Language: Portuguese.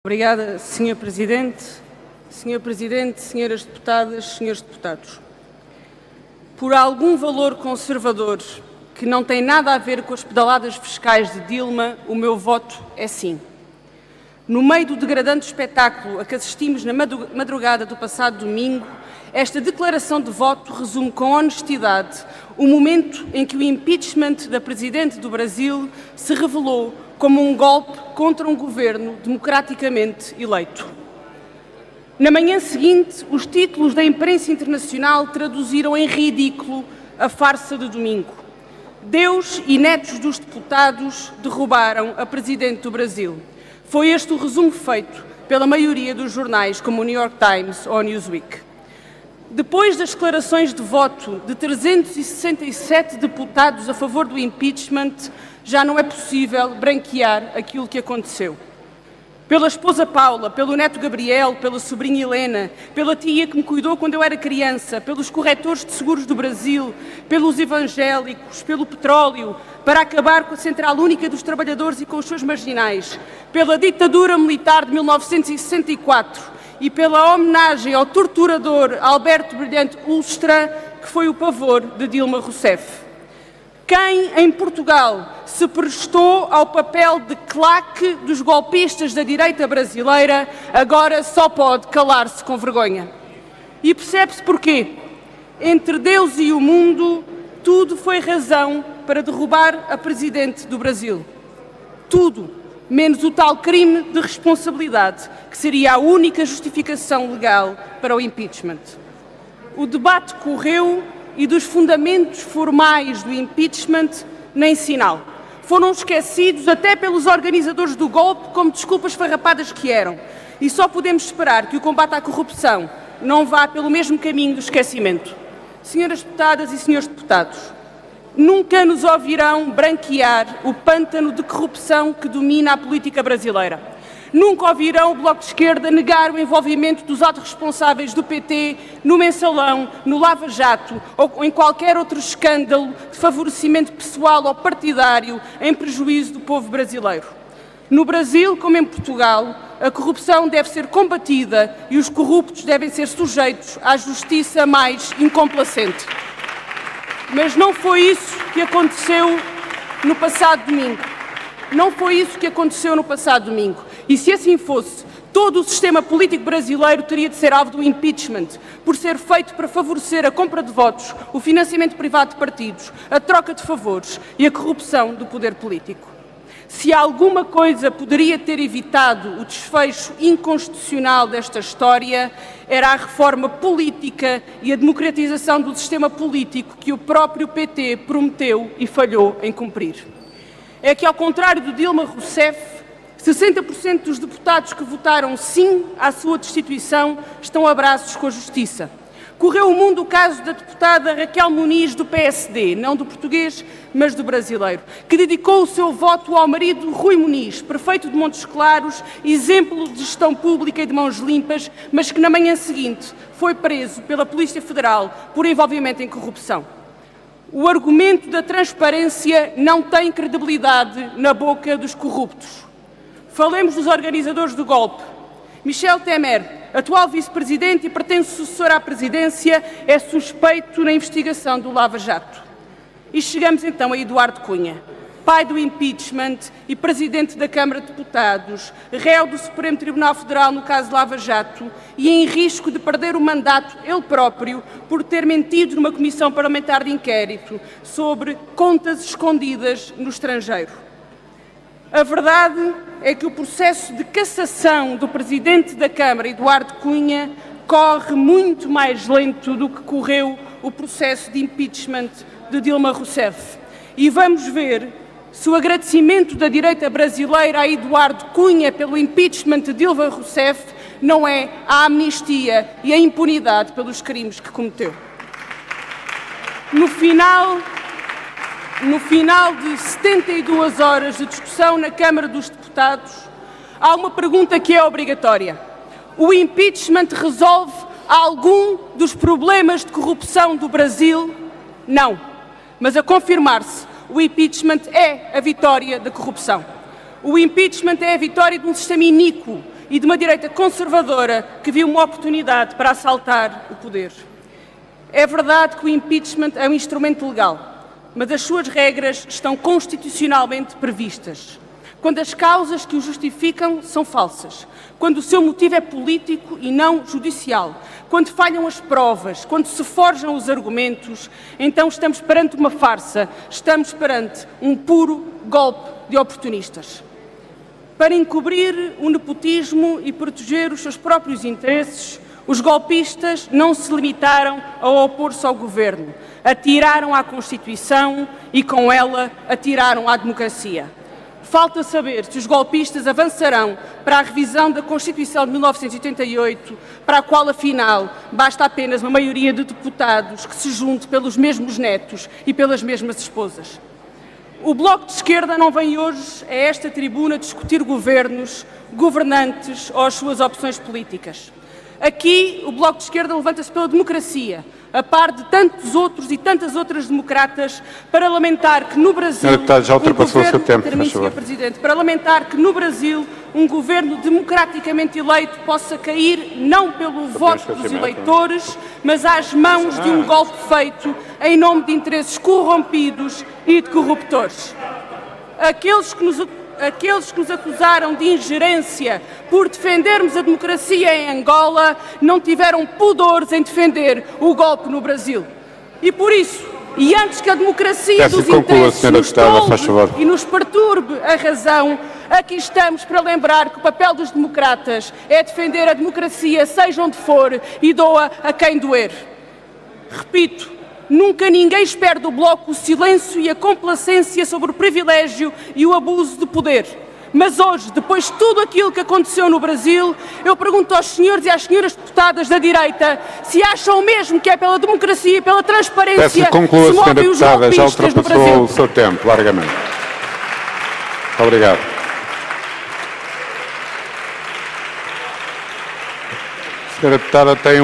Obrigada, Sr. Presidente. Sr. Presidente, senhoras deputadas, senhores deputados. Por algum valor conservador que não tem nada a ver com as pedaladas fiscais de Dilma, o meu voto é sim. No meio do degradante espetáculo a que assistimos na madrugada do passado domingo, esta declaração de voto resume com honestidade o momento em que o impeachment da Presidente do Brasil se revelou como um golpe contra um governo democraticamente eleito. Na manhã seguinte, os títulos da imprensa internacional traduziram em ridículo a farsa de domingo. Deus e netos dos deputados derrubaram a Presidente do Brasil. Foi este o resumo feito pela maioria dos jornais, como o New York Times ou a Newsweek. Depois das declarações de voto de 367 deputados a favor do impeachment, já não é possível branquear aquilo que aconteceu. Pela esposa Paula, pelo neto Gabriel, pela sobrinha Helena, pela tia que me cuidou quando eu era criança, pelos corretores de seguros do Brasil, pelos evangélicos, pelo petróleo, para acabar com a Central Única dos Trabalhadores e com os seus marginais, pela ditadura militar de 1964 e pela homenagem ao torturador Alberto Brilhante Ustra, que foi o pavor de Dilma Rousseff. Quem, em Portugal, se prestou ao papel de claque dos golpistas da direita brasileira, agora só pode calar-se com vergonha. E percebe-se porquê. Entre Deus e o mundo, tudo foi razão para derrubar a Presidente do Brasil. Tudo, menos o tal crime de responsabilidade, que seria a única justificação legal para o impeachment. O debate correu e dos fundamentos formais do impeachment nem sinal. Foram esquecidos até pelos organizadores do golpe como desculpas farrapadas que eram. E só podemos esperar que o combate à corrupção não vá pelo mesmo caminho do esquecimento. Senhoras deputadas e senhores deputados, nunca nos ouvirão branquear o pântano de corrupção que domina a política brasileira. Nunca ouvirão o Bloco de Esquerda negar o envolvimento dos altos responsáveis do PT no Mensalão, no Lava Jato ou em qualquer outro escândalo de favorecimento pessoal ou partidário em prejuízo do povo brasileiro. No Brasil, como em Portugal, a corrupção deve ser combatida e os corruptos devem ser sujeitos à justiça mais incomplacente. Mas não foi isso que aconteceu no passado domingo. Não foi isso que aconteceu no passado domingo. E se assim fosse, todo o sistema político brasileiro teria de ser alvo do impeachment, por ser feito para favorecer a compra de votos, o financiamento privado de partidos, a troca de favores e a corrupção do poder político. Se alguma coisa poderia ter evitado o desfecho inconstitucional desta história, era a reforma política e a democratização do sistema político que o próprio PT prometeu e falhou em cumprir. É que, ao contrário de Dilma Rousseff, 60% dos deputados que votaram sim à sua destituição estão a braços com a justiça. Correu o mundo o caso da deputada Raquel Muniz, do PSD, não do português, mas do brasileiro, que dedicou o seu voto ao marido Rui Muniz, prefeito de Montes Claros, exemplo de gestão pública e de mãos limpas, mas que na manhã seguinte foi preso pela Polícia Federal por envolvimento em corrupção. O argumento da transparência não tem credibilidade na boca dos corruptos. Falemos dos organizadores do golpe. Michel Temer, atual vice-presidente e pretende sucessor à presidência, é suspeito na investigação do Lava Jato. E chegamos então a Eduardo Cunha, pai do impeachment e presidente da Câmara de Deputados, réu do Supremo Tribunal Federal no caso Lava Jato e em risco de perder o mandato ele próprio por ter mentido numa comissão parlamentar de inquérito sobre contas escondidas no estrangeiro. A verdade é que o processo de cassação do Presidente da Câmara, Eduardo Cunha, corre muito mais lento do que correu o processo de impeachment de Dilma Rousseff. E vamos ver se o agradecimento da direita brasileira a Eduardo Cunha pelo impeachment de Dilma Rousseff não é a amnistia e a impunidade pelos crimes que cometeu. No final de 72 horas de discussão na Câmara dos Deputados, há uma pergunta que é obrigatória. O impeachment resolve algum dos problemas de corrupção do Brasil? Não. Mas a confirmar-se, o impeachment é a vitória da corrupção. O impeachment é a vitória de um sistema iníquo e de uma direita conservadora que viu uma oportunidade para assaltar o poder. É verdade que o impeachment é um instrumento legal, mas as suas regras estão constitucionalmente previstas. Quando as causas que o justificam são falsas, quando o seu motivo é político e não judicial, quando falham as provas, quando se forjam os argumentos, então estamos perante uma farsa, estamos perante um puro golpe de oportunistas. Para encobrir o nepotismo e proteger os seus próprios interesses, os golpistas não se limitaram a opor-se ao governo, atiraram à Constituição e, com ela, atiraram à democracia. Falta saber se os golpistas avançarão para a revisão da Constituição de 1988, para a qual, afinal, basta apenas uma maioria de deputados que se junte pelos mesmos netos e pelas mesmas esposas. O Bloco de Esquerda não vem hoje a esta tribuna discutir governos, governantes ou as suas opções políticas. Aqui, o Bloco de Esquerda levanta-se pela democracia, a par de tantos outros e tantas outras democratas, para lamentar que no Brasil... Senhor Deputado, já ultrapassou o seu tempo, termino, Sr. Presidente, para lamentar que no Brasil um governo democraticamente eleito possa cair não pelo voto dos eleitores, mas às mãos de um golpe feito em nome de interesses corrompidos e de corruptores. Aqueles que nos acusaram de ingerência por defendermos a democracia em Angola não tiveram pudores em defender o golpe no Brasil. E por isso, e antes que a democracia dos interesses nos tolhe e nos perturbe a razão, aqui estamos para lembrar que o papel dos democratas é defender a democracia, seja onde for, e doa a quem doer. Repito, nunca ninguém espera do Bloco o silêncio e a complacência sobre o privilégio e o abuso de poder. Mas hoje, depois de tudo aquilo que aconteceu no Brasil, eu pergunto aos senhores e às senhoras deputadas da direita se acham mesmo que é pela democracia e pela transparência que se movem os golpistas já no Brasil. ultrapassou o seu tempo, largamente. Muito obrigado. Senhora Deputada, tem